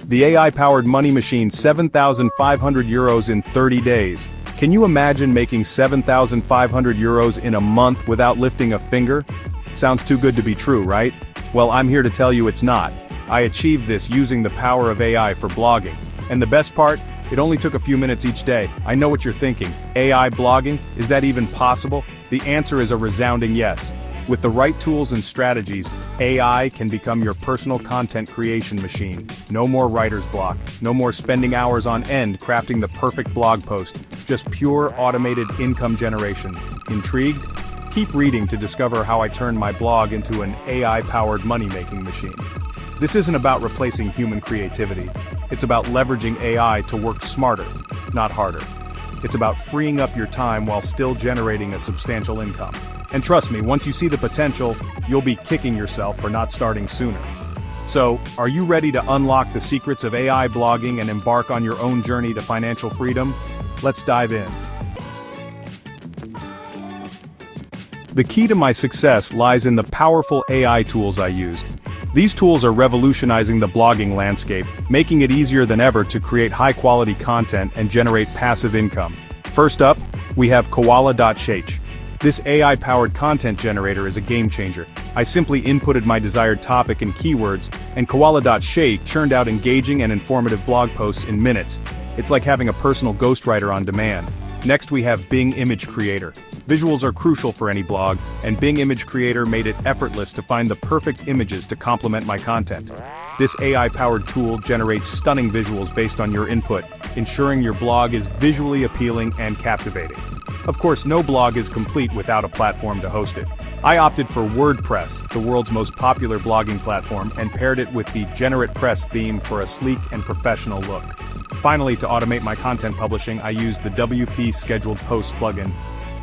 The AI-powered money machine, 7,500 euros in 30 days. Can you imagine making 7,500 euros in a month without lifting a finger? Sounds too good to be true, right? Well, I'm here to tell you it's not. I achieved this using the power of AI for blogging. And the best part? It only took a few minutes each day. I know what you're thinking. AI blogging? Is that even possible? The answer is a resounding yes. With the right tools and strategies, AI can become your personal content creation machine. No more writer's block. No more spending hours on end crafting the perfect blog post. Just pure automated income generation. Intrigued? Keep reading to discover how I turned my blog into an AI-powered money-making machine. This isn't about replacing human creativity. It's about leveraging AI to work smarter, not harder. It's about freeing up your time while still generating a substantial income. And trust me, once you see the potential, you'll be kicking yourself for not starting sooner. So, are you ready to unlock the secrets of AI blogging and embark on your own journey to financial freedom? Let's dive in. The key to my success lies in the powerful AI tools I used. These tools are revolutionizing the blogging landscape, making it easier than ever to create high-quality content and generate passive income. First up, we have koala.sh. This AI-powered content generator is a game-changer. I simply inputted my desired topic and keywords, and koala.sh churned out engaging and informative blog posts in minutes. It's like having a personal ghostwriter on demand. Next we have Bing Image Creator. Visuals are crucial for any blog, and Bing Image Creator made it effortless to find the perfect images to complement my content. This AI-powered tool generates stunning visuals based on your input, ensuring your blog is visually appealing and captivating. Of course, no blog is complete without a platform to host it. I opted for WordPress, the world's most popular blogging platform, and paired it with the GeneratePress theme for a sleek and professional look. Finally, to automate my content publishing, I used the WP Scheduled Posts plugin.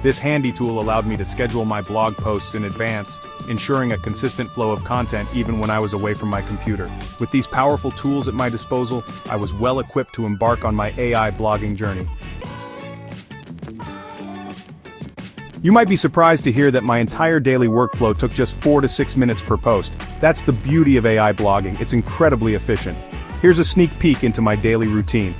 This handy tool allowed me to schedule my blog posts in advance, ensuring a consistent flow of content even when I was away from my computer. With these powerful tools at my disposal, I was well equipped to embark on my AI blogging journey. You might be surprised to hear that my entire daily workflow took just 4 to 6 minutes per post. That's the beauty of AI blogging, it's incredibly efficient. Here's a sneak peek into my daily routine.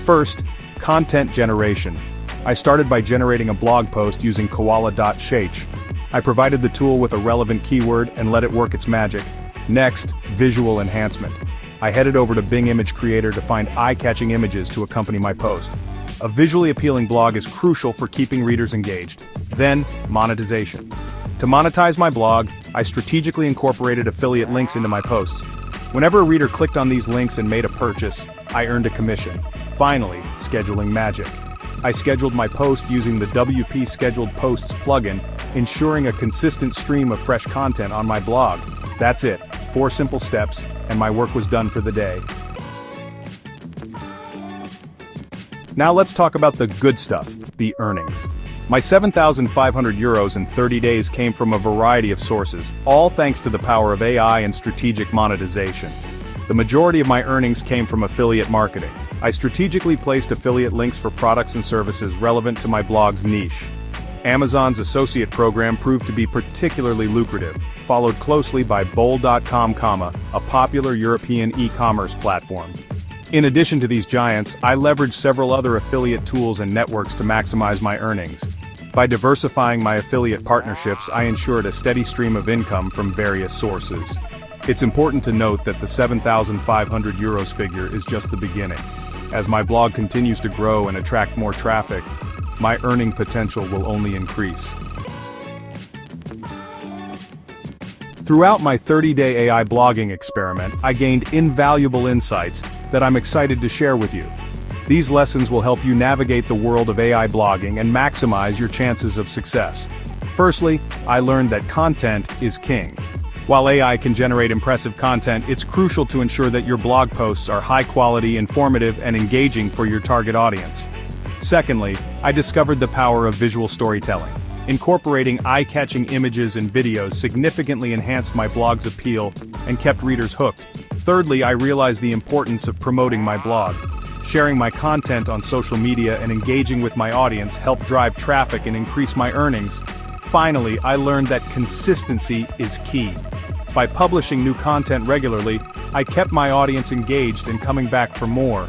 First, content generation. I started by generating a blog post using koala.sh. I provided the tool with a relevant keyword and let it work its magic. Next, visual enhancement. I headed over to Bing Image Creator to find eye-catching images to accompany my post. A visually appealing blog is crucial for keeping readers engaged. Then, monetization. To monetize my blog, I strategically incorporated affiliate links into my posts. Whenever a reader clicked on these links and made a purchase, I earned a commission. Finally, scheduling magic. I scheduled my post using the WP Scheduled Posts plugin, ensuring a consistent stream of fresh content on my blog. That's it, 4 simple steps, and my work was done for the day. Now let's talk about the good stuff, the earnings. My 7,500 euros in 30 days came from a variety of sources, all thanks to the power of AI and strategic monetization. The majority of my earnings came from affiliate marketing. I strategically placed affiliate links for products and services relevant to my blog's niche. Amazon's associate program proved to be particularly lucrative, followed closely by bol.com, a popular European e-commerce platform. In addition to these giants, I leveraged several other affiliate tools and networks to maximize my earnings. By diversifying my affiliate partnerships, I ensured a steady stream of income from various sources. It's important to note that the 7,500 euros figure is just the beginning. As my blog continues to grow and attract more traffic, my earning potential will only increase. Throughout my 30-day AI blogging experiment, I gained invaluable insights that I'm excited to share with you. These lessons will help you navigate the world of AI blogging and maximize your chances of success. Firstly, I learned that content is king. While AI can generate impressive content, it's crucial to ensure that your blog posts are high quality, informative, and engaging for your target audience. Secondly, I discovered the power of visual storytelling. Incorporating eye-catching images and videos significantly enhanced my blog's appeal and kept readers hooked. Thirdly, I realized the importance of promoting my blog. Sharing my content on social media and engaging with my audience helped drive traffic and increase my earnings. Finally, I learned that consistency is key. By publishing new content regularly, I kept my audience engaged and coming back for more.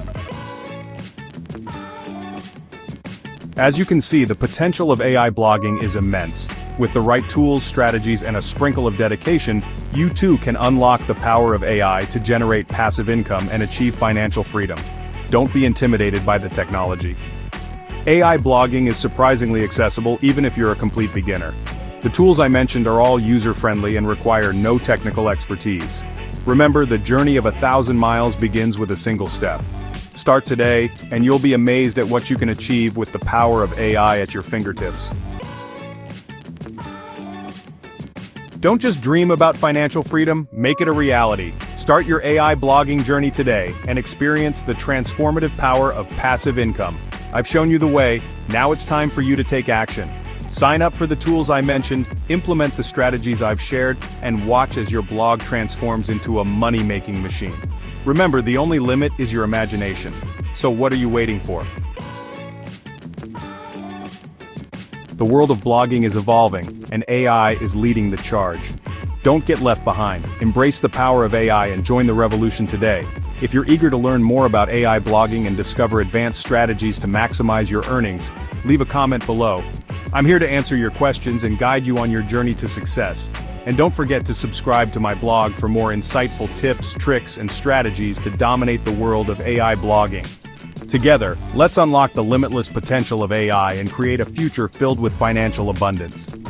As you can see, the potential of AI blogging is immense. With the right tools, strategies, and a sprinkle of dedication, you too can unlock the power of AI to generate passive income and achieve financial freedom. Don't be intimidated by the technology. AI blogging is surprisingly accessible even if you're a complete beginner. The tools I mentioned are all user-friendly and require no technical expertise. Remember, the journey of 1,000 miles begins with a single step. Start today, and you'll be amazed at what you can achieve with the power of AI at your fingertips. Don't just dream about financial freedom, make it a reality. Start your AI blogging journey today and experience the transformative power of passive income. I've shown you the way, now it's time for you to take action. Sign up for the tools I mentioned, implement the strategies I've shared, and watch as your blog transforms into a money-making machine. Remember, the only limit is your imagination. So what are you waiting for? The world of blogging is evolving, and AI is leading the charge. Don't get left behind. Embrace the power of AI and join the revolution today. If you're eager to learn more about AI blogging and discover advanced strategies to maximize your earnings, leave a comment below. I'm here to answer your questions and guide you on your journey to success. And don't forget to subscribe to my blog for more insightful tips, tricks, and strategies to dominate the world of AI blogging. Together, let's unlock the limitless potential of AI and create a future filled with financial abundance.